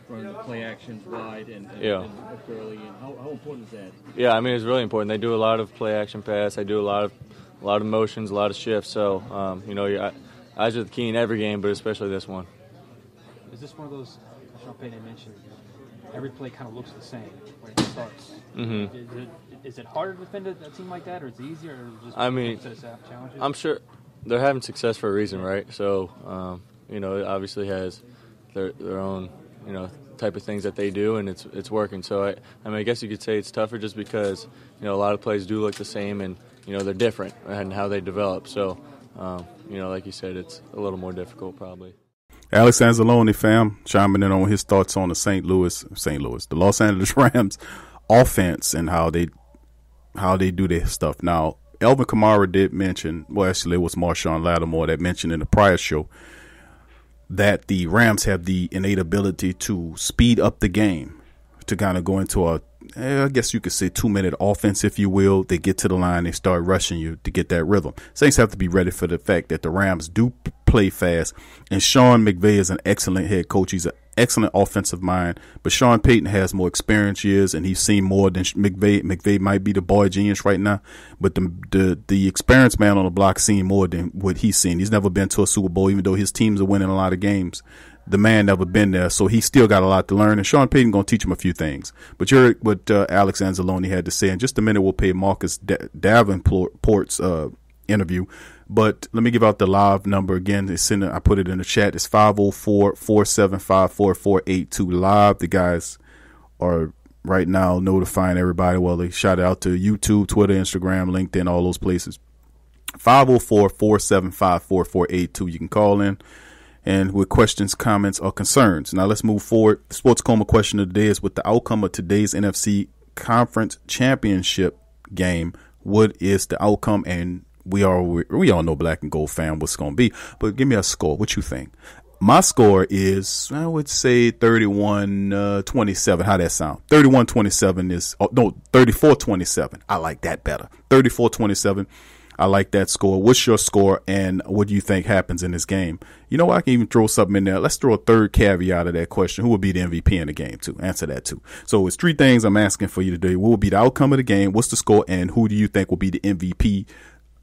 running the play actions wide and early, and how important is that? Yeah, I mean, it's really important. They do a lot of play action pass. They do a lot of motions, a lot of shifts. So your eyes are the key in every game, but especially this one. Is this one of those? Sean Payton mentioned every play kind of looks the same when it starts. Mm-hmm. Is it harder to defend a team like that, or is it easier? Or just challenges? I'm sure they're having success for a reason, right? So, it obviously has their own, type of things that they do, and it's working. So, I guess you could say it's tougher just because, a lot of plays do look the same, and, they're different in how they develop. So, like you said, it's a little more difficult probably. Alex Anzalone, fam, chiming in on his thoughts on the Los Angeles Rams offense and how they do their stuff. Now, Elvin Kamara did mention, well, actually it was Marshawn Lattimore that mentioned in the prior show that the Rams have the innate ability to speed up the game, to kind of go into I guess you could say 2-minute offense, if you will. They get to the line, they start rushing you to get that rhythm. Saints have to be ready for the fact that the Rams do play fast, and Sean McVay is an excellent head coach. He's an excellent offensive mind, but Sean Payton has more experience years, and he's seen more than McVay. McVay might be the boy genius right now, but the experienced man on the block seen more than what he's seen. He's never been to a Super Bowl, even though his teams are winning a lot of games. The man never been there, so he still got a lot to learn, and Sean Payton going to teach him a few things. But you heard what Alex Anzalone had to say. In just a minute, we'll pay Marcus Davenport's interview. But let me give out the live number again. I put it in the chat. It's 504-475-4482 live. The guys are right now notifying everybody. Well, they shout out to YouTube, Twitter, Instagram, LinkedIn, all those places. 504-475-4482. You can call in and with questions, comments, or concerns. Now let's move forward. The Sports Coma question of the day is, with the outcome of today's NFC Conference Championship game, what is the outcome? And we all know Black and Gold fan what's going to be, but give me a score. What you think? My score is, I would say 31-27. How that sound? 31-27 is, 34-27. I like that better. 34-27. I like that score. What's your score, and what do you think happens in this game? You know, I can even throw something in there. Let's throw a third caveat of that question. Who will be the MVP in the game, too? Answer that, too. So it's 3 things I'm asking for you today. What will be the outcome of the game? What's the score? And who do you think will be the MVP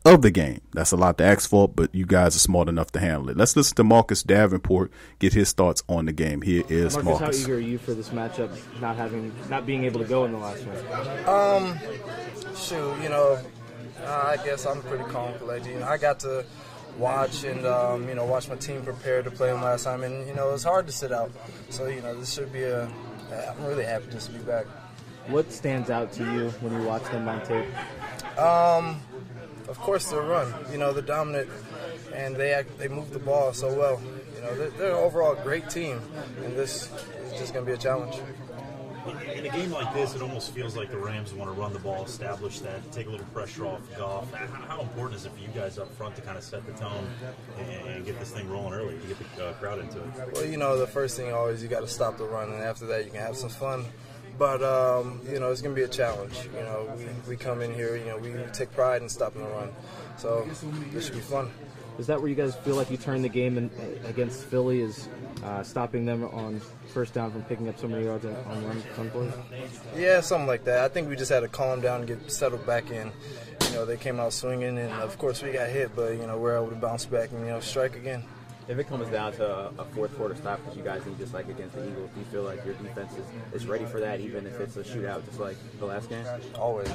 of the game? That's a lot to ask for, but you guys are smart enough to handle it. Let's listen to Marcus Davenport get his thoughts on the game. Here is Marcus. How eager are you for this matchup, not being able to go in the last one? I guess I'm pretty calm, collected. I got to watch and watch my team prepare to play them last time, and it's hard to sit out. So this should be I'm really happy just to be back. What stands out to you when you watch them on tape? Of course, their run. They're dominant, and they move the ball so well. They're overall a great team, and this is just going to be a challenge. In a game like this, it almost feels like the Rams want to run the ball, establish that, take a little pressure off Goff. How important is it for you guys up front to kind of set the tone and get this thing rolling early, to get the crowd into it? Well, the first thing always, you got to stop the run, and after that you can have some fun. But, it's going to be a challenge. We come in here, we take pride in stopping the run. So this should be fun. Is that where you guys feel like you turned the game against Philly, is stopping them on first down from picking up so many yards on run plays? Yeah, something like that. I think we just had to calm down and get settled back in. They came out swinging, and of course we got hit, but we're able to bounce back and strike again. If it comes down to a fourth quarter stop that you guys need, just like against the Eagles, do you feel like your defense is ready for that, even if it's a shootout, just like the last game? Always.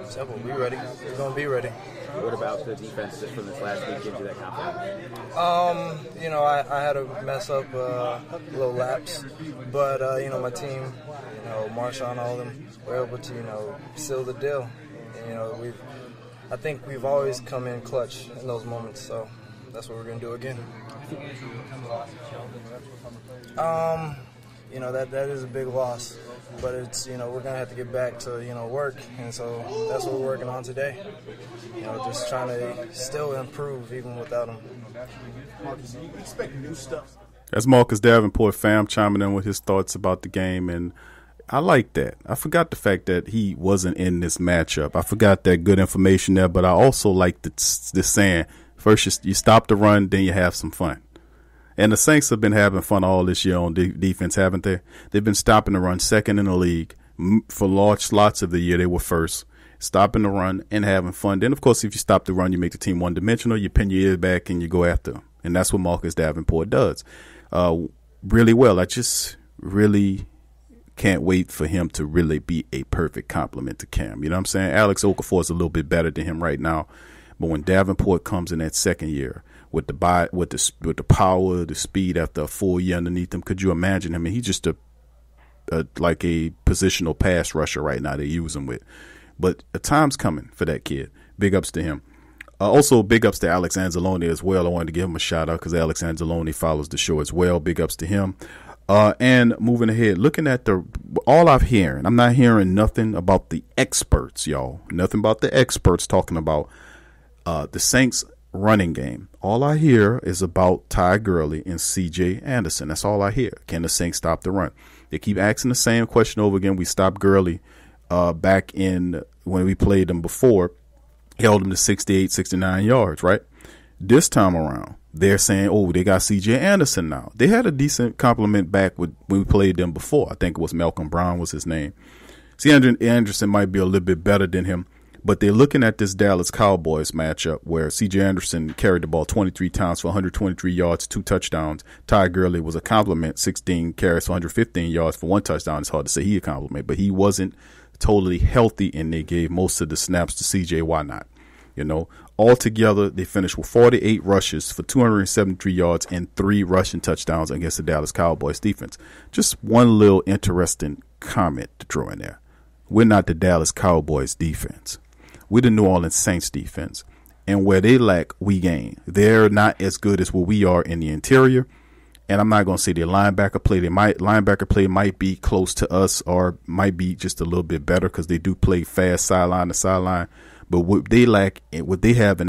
Simple. We ready. We're going to be ready. What about the defense just from this last week gives you that confidence? I had to mess up a little lapse, but, my team, Marshawn, all of them, were able to, seal the deal. And, I think we've always come in clutch in those moments, so that's what we're going to do again. That is a big loss, but it's, we're going to have to get back to, work, and so that's what we're working on today. Just trying to still improve even without him. Marcus, do you expect new stuff? That's Marcus Davenport, fam, chiming in with his thoughts about the game, and I like that. I forgot the fact that he wasn't in this matchup. I forgot that good information there, but I also like this saying, first you stop the run, then you have some fun. And the Saints have been having fun all this year on defense, haven't they? They've been stopping the run, second in the league. For large slots of the year, they were first. Stopping the run and having fun. Then, of course, if you stop the run, you make the team one-dimensional. You pin your ears back and you go after them. And that's what Marcus Davenport does really well. I just really can't wait for him to really be a perfect complement to Cam. You know what I'm saying? Alex Okafor is a little bit better than him right now. But when Davenport comes in that second year, with the power, the speed after a full year underneath him, could you imagine him? I mean, he's just like a positional pass rusher right now they use him with. But a time's coming for that kid. Big ups to him. Also, big ups to Alex Anzalone as well. I wanted to give him a shout out because Alex Anzalone follows the show as well. Big ups to him. And moving ahead, looking at all I'm hearing, I'm not hearing nothing about the experts, y'all. Nothing about the experts talking about the Saints running game. All I hear is about Ty Gurley and C.J. Anderson. That's all I hear. Can the Saints stop the run? They keep asking the same question over again. We stopped Gurley back in when we played them before, held him to 68, 69 yards, right? This time around, they're saying, oh, they got C.J. Anderson now. They had a decent compliment back when we played them before. I think it was Malcolm Brown was his name. C.J. Anderson might be a little bit better than him, but they're looking at this Dallas Cowboys matchup where C.J. Anderson carried the ball 23 times for 123 yards, 2 touchdowns. Ty Gurley was a compliment, 16 carries for 115 yards for 1 touchdown. It's hard to say he a compliment, but he wasn't totally healthy, and they gave most of the snaps to C.J. Why not? You know, altogether, they finished with 48 rushes for 273 yards and 3 rushing touchdowns against the Dallas Cowboys defense. Just one little interesting comment to throw in there. We're not the Dallas Cowboys defense. We're the New Orleans Saints defense. And where they lack, we gain. They're not as good as what we are in the interior. And I'm not going to say their linebacker play might be close to us or might be just a little bit better because they do play fast sideline to sideline. But what they lack, what they have in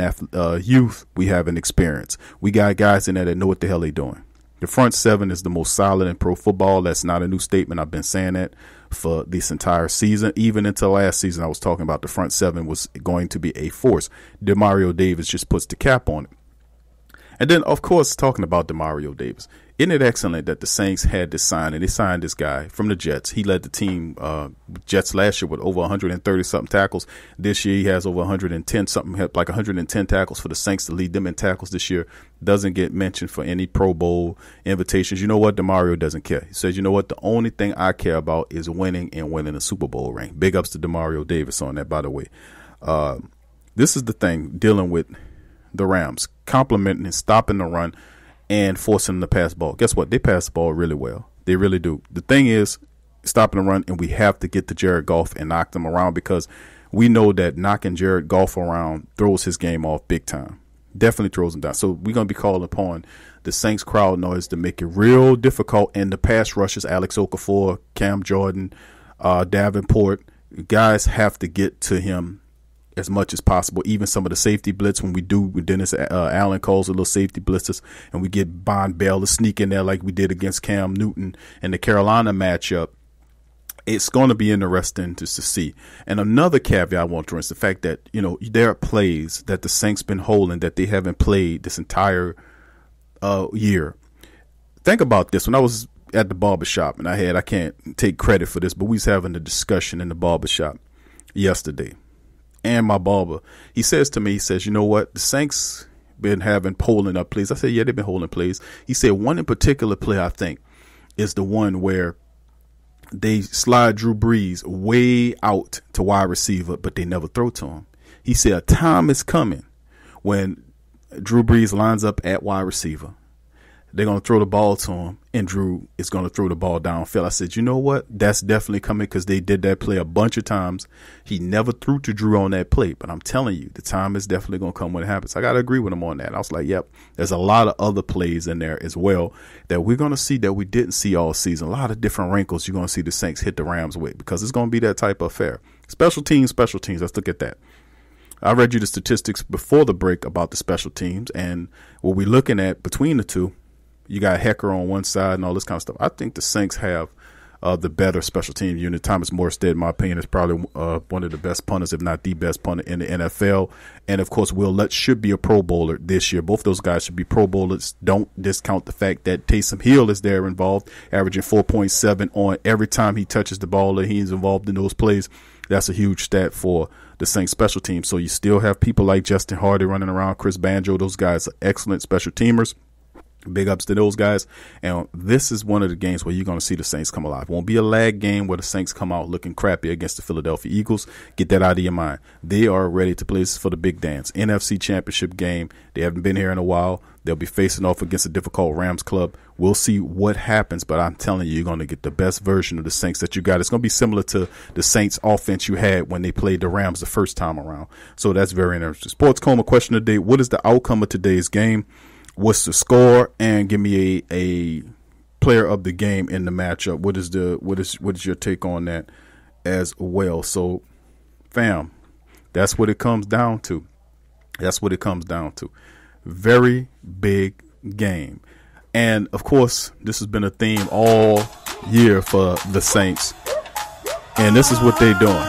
youth, we have in experience. We got guys in there that know what the hell they're doing. The front seven is the most solid in pro football. That's not a new statement. I've been saying that for this entire season. Even until last season, I was talking about the front seven was going to be a force. DeMario Davis just puts the cap on it. And then, of course, talking about DeMario Davis, isn't it excellent that the Saints had this sign, and they signed this guy from the Jets. He led the team, Jets last year with over 130-something tackles. This year he has over 110-something, like 110 tackles for the Saints to lead them in tackles this year. Doesn't get mentioned for any Pro Bowl invitations. You know what? DeMario doesn't care. He says, you know what? The only thing I care about is winning and winning a Super Bowl ring. Big ups to DeMario Davis on that, by the way. This is the thing, dealing with the Rams, complimenting and stopping the run and forcing them to pass the ball. Guess what? They pass the ball really well. They really do. The thing is, stopping the run, and we have to get to Jared Goff and knock them around because we know that knocking Jared Goff around throws his game off big time. Definitely throws him down. So we're going to be calling upon the Saints crowd noise to make it real difficult. And the pass rushes, Alex Okafor, Cam Jordan, Davenport, guys have to get to him as much as possible. Even some of the safety blitz when Dennis Allen calls a little safety blitzes, and we get Von Bell to sneak in there like we did against Cam Newton in the Carolina matchup. It's going to be interesting to see. And another caveat I want to is the fact that, you know, there are plays that the Saints been holding that they haven't played this entire year. Think about this. When I was at the barbershop, and I can't take credit for this, but we was having a discussion in the barbershop yesterday. And my barber, he says to me, he says, you know what? The Saints been having polling up plays. I said, yeah, they've been holding plays. He said one in particular play, I think, is the one where they slide Drew Brees way out to wide receiver, but they never throw to him. He said a time is coming when Drew Brees lines up at wide receiver. They're going to throw the ball to him, and Drew is going to throw the ball downfield. I said, you know what? That's definitely coming because they did that play a bunch of times. He never threw to Drew on that play, but I'm telling you, the time is definitely going to come when it happens. I got to agree with him on that. I was like, yep, there's a lot of other plays in there as well that we're going to see that we didn't see all season. A lot of different wrinkles you're going to see the Saints hit the Rams with because it's going to be that type of affair. Special teams. Let's look at that. I read you the statistics before the break about the special teams, and what we're looking at between the two, you got Hecker on one side and all this kind of stuff. I think the Saints have the better special team unit. Thomas Morstead, in my opinion, is probably one of the best punters, if not the best punter in the NFL. And, of course, Will Lutz should be a Pro Bowler this year. Both those guys should be Pro Bowlers. Don't discount the fact that Taysom Hill is there involved, averaging 4.7 on every time he touches the ball and he's involved in those plays. That's a huge stat for the Saints special team. So you still have people like Justin Hardy running around, Chris Banjo. Those guys are excellent special teamers. Big ups to those guys. And this is one of the games where you're going to see the Saints come alive. It won't be a lag game where the Saints come out looking crappy against the Philadelphia Eagles. Get that out of your mind. They are ready to play. This for the big dance. NFC Championship game. They haven't been here in a while. They'll be facing off against a difficult Rams club. We'll see what happens, but I'm telling you, you're going to get the best version of the Saints that you got. It's going to be similar to the Saints offense you had when they played the Rams the first time around. So that's very interesting. Sports Coma question of the day. What is the outcome of today's game? What's the score? And give me a player of the game in the matchup. What is your take on that as well? So, fam, that's what it comes down to. That's what it comes down to. Very big game. And, of course, this has been a theme all year for the Saints. And this is what they're doing.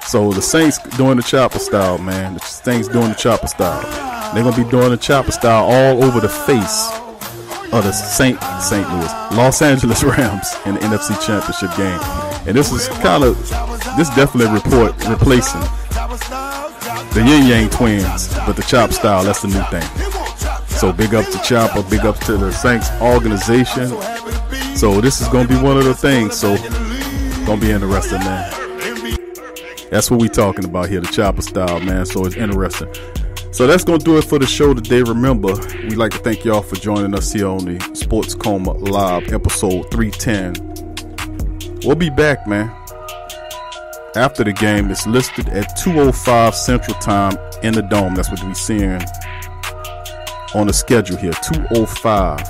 So the Saints doing the chopper style, man. The Saints doing the chopper style. They're going to be doing the chopper style all over the face of the Los Angeles Rams in the NFC Championship game. And this is definitely replacing the Yin Yang Twins, but the chop style, that's the new thing. So big up to Chopper, big up to the Saints organization. So this is going to be one of the things. So going to be interesting, man. That's what we talking about here, the chopper style, man. So it's interesting. So that's going to do it for the show today. Remember, we'd like to thank y'all for joining us here on the Sports Coma Live, episode 310. We'll be back, man. After the game, it's listed at 2:05 Central Time in the Dome. That's what we're seeing on the schedule here. 2:05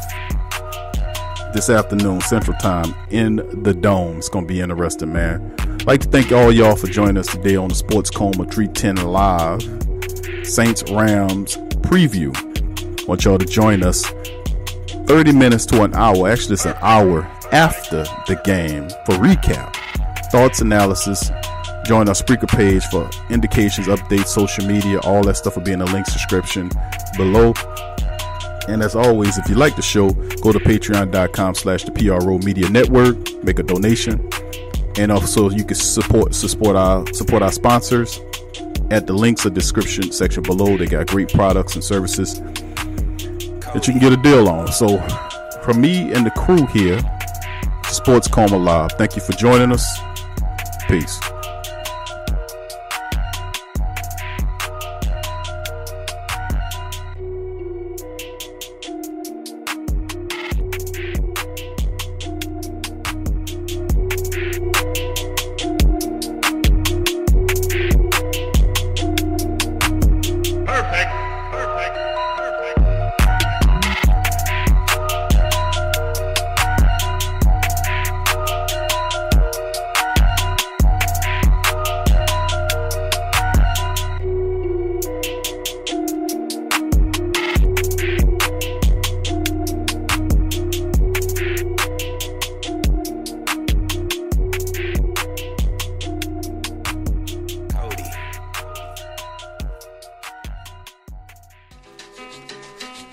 this afternoon Central Time in the Dome. It's going to be interesting, man. I'd like to thank all y'all for joining us today on the Sports Coma 310 Live Saints Rams preview. I want y'all to join us 30 minutes to an hour. Actually, it's an hour after the game for recap, thoughts, analysis. Join our Spreaker page for indications, updates, social media. All that stuff will be in the links description below. And as always, if you like the show, go to patreon.com/the PRO Media Network, make a donation. And also you can support our sponsors at the links of description section below. They got great products and services that you can get a deal on. So from me and the crew here, Sports Coma Live, thank you for joining us. Peace.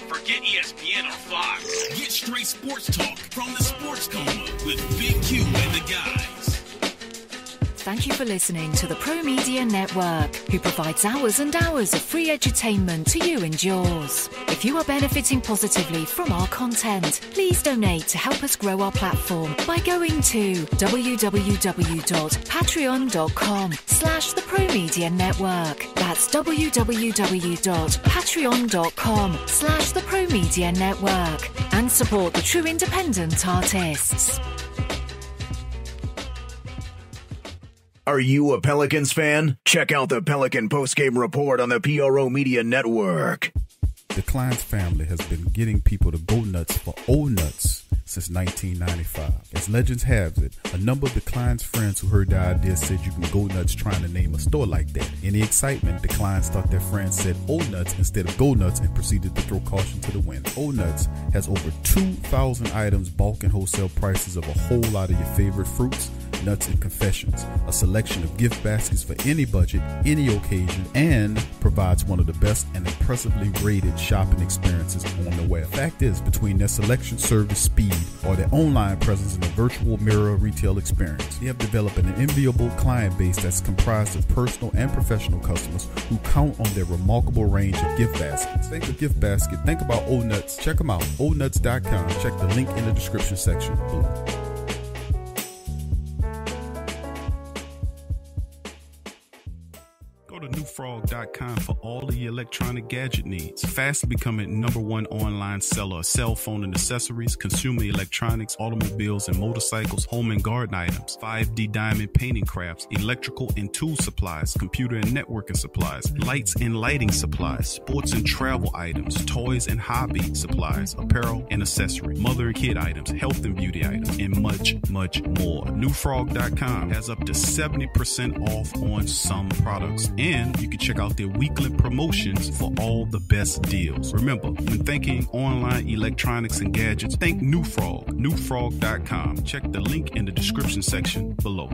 Forget ESPN or Fox. Get straight sports talk from the Sports Coma with Big Q and the guys. Thank you for listening to the Pro Media Network, who provides hours and hours of free edutainment to you and yours. If you are benefiting positively from our content, please donate to help us grow our platform by going to www.patreon.com/the Pro Media Network. That's www.patreon.com/the Pro Media Network, and support the true independent artists. Are you a Pelicans fan? Check out the Pelican postgame report on the PRO Media Network. The Kleins family has been getting people to go nuts for old nuts since 1995. As legends have it, a number of the Kleins friends who heard the idea said you can go nuts trying to name a store like that. In the excitement, the Kleins thought their friends said old nuts instead of go nuts and proceeded to throw caution to the wind. Old Nuts has over 2,000 items, bulk and wholesale prices of a whole lot of your favorite fruits, nuts, and confections, a selection of gift baskets for any budget, any occasion, and provides one of the best and impressively rated shopping experiences on the web. Fact is, between their selection, service, speed, or their online presence and a virtual mirror retail experience, they have developed an enviable client base that's comprised of personal and professional customers who count on their remarkable range of gift baskets. Think of gift basket, think about Old Nuts. Check them out, oldnuts.com. Check the link in the description section below. Go to newfrog.com for all of your electronic gadget needs. Fast becoming #1 online seller of cell phone and accessories, consumer electronics, automobiles and motorcycles, home and garden items, 5D diamond painting crafts, electrical and tool supplies, computer and networking supplies, lights and lighting supplies, sports and travel items, toys and hobby supplies, apparel and accessory, mother and kid items, health and beauty items, and much, much more. Newfrog.com has up to 70% off on some products. And you can check out their weekly promotions for all the best deals. Remember, when thinking online electronics and gadgets, think New Frog, newfrog.com. Check the link in the description section below.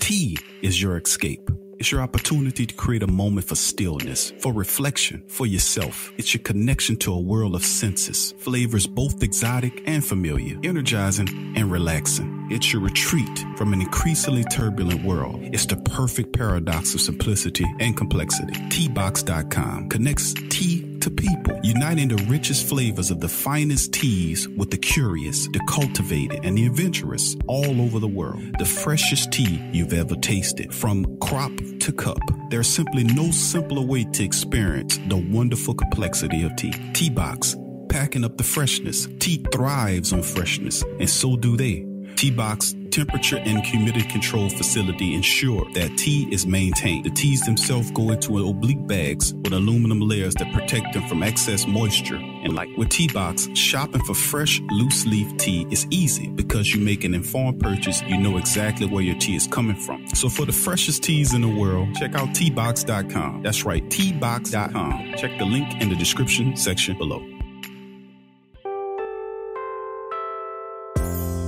Tea is your escape. It's your opportunity to create a moment for stillness, for reflection, for yourself. It's your connection to a world of senses, flavors both exotic and familiar, energizing and relaxing. It's your retreat from an increasingly turbulent world. It's the perfect paradox of simplicity and complexity. Teabox.com connects tea to people, uniting the richest flavors of the finest teas with the curious, the cultivated, and the adventurous all over the world. The freshest tea you've ever tasted, from crop to cup. There's simply no simpler way to experience the wonderful complexity of tea. Teabox, packing up the freshness. Tea thrives on freshness, and so do they. Teabox temperature and humidity control facility ensure that tea is maintained. The teas themselves go into oblique bags with aluminum layers that protect them from excess moisture and light. With Teabox, shopping for fresh, loose leaf tea is easy because you make an informed purchase. You know exactly where your tea is coming from. So for the freshest teas in the world, check out Teabox.com. That's right, Teabox.com. Check the link in the description section below.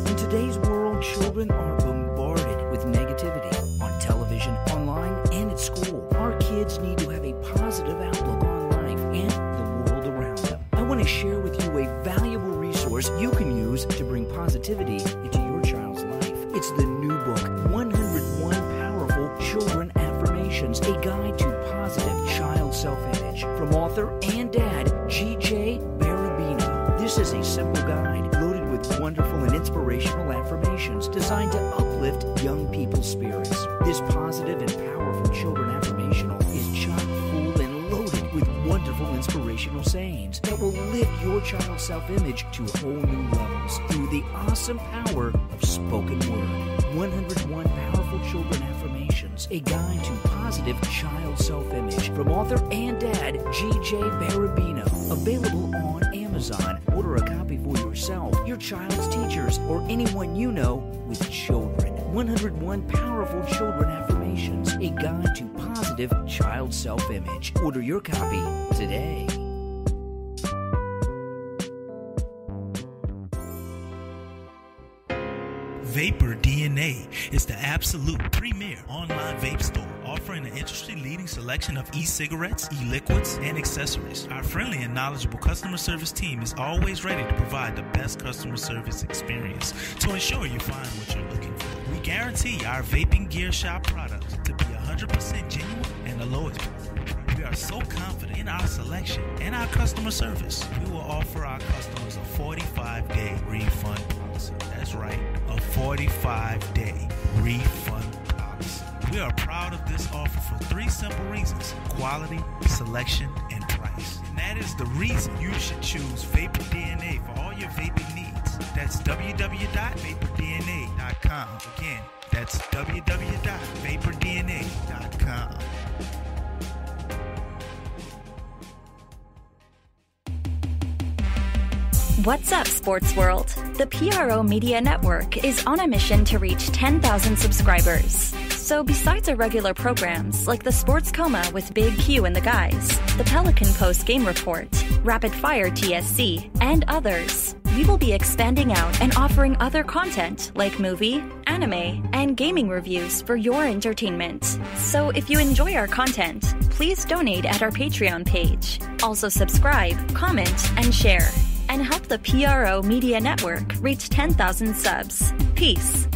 In today's world, children are bombarded with negativity on television, online, and at school. Our kids need to have a positive outlook on life and the world around them. I want to share with you a valuable resource you can use to bring positivity into your child's life. It's the new book, 101 Powerful Children Affirmations, a guide to positive child self-image, from author and dad, G.J. Barabino. This is a simple guide loaded with wonderful and inspirational affirmations designed to uplift young people's spirits. This positive and powerful children affirmational is chock full and loaded with wonderful inspirational sayings that will lift your child's self-image to whole new levels through the awesome power of spoken word. 101 Powerful Children Affirmations, a guide to positive child self-image, from author and dad, G.J. Barabino. Available on Amazon. Order a copy for yourself, your child's teachers, or anyone you know with children. 101 Powerful Children Affirmations, a guide to positive child self-image. Order your copy today. Vapor DNA is the absolute premier online vape store, offering an industry-leading selection of e-cigarettes, e-liquids, and accessories. Our friendly and knowledgeable customer service team is always ready to provide the best customer service experience to ensure you find what you're looking for. We guarantee our vaping gear shop products to be 100% genuine and the lowest price. We are so confident in our selection and our customer service. We will offer our customers a 45-day refund policy. That's right, a 45-day refund policy. We are proud of this offer for 3 simple reasons: quality, selection, and price. And that is the reason you should choose Vapor DNA for all your vaping needs. That's www.vapordna.com. Again, that's www.vapordna.com. What's up, sports world? The PRO Media Network is on a mission to reach 10,000 subscribers. So besides our regular programs like the Sports Coma with Big Q and the guys, the Pelican Post Game Report, Rapid Fire TSC, and others, we will be expanding out and offering other content like movie, anime, and gaming reviews for your entertainment. So if you enjoy our content, please donate at our Patreon page. Also subscribe, comment, and share, and help the PRO Media Network reach 10,000 subs. Peace.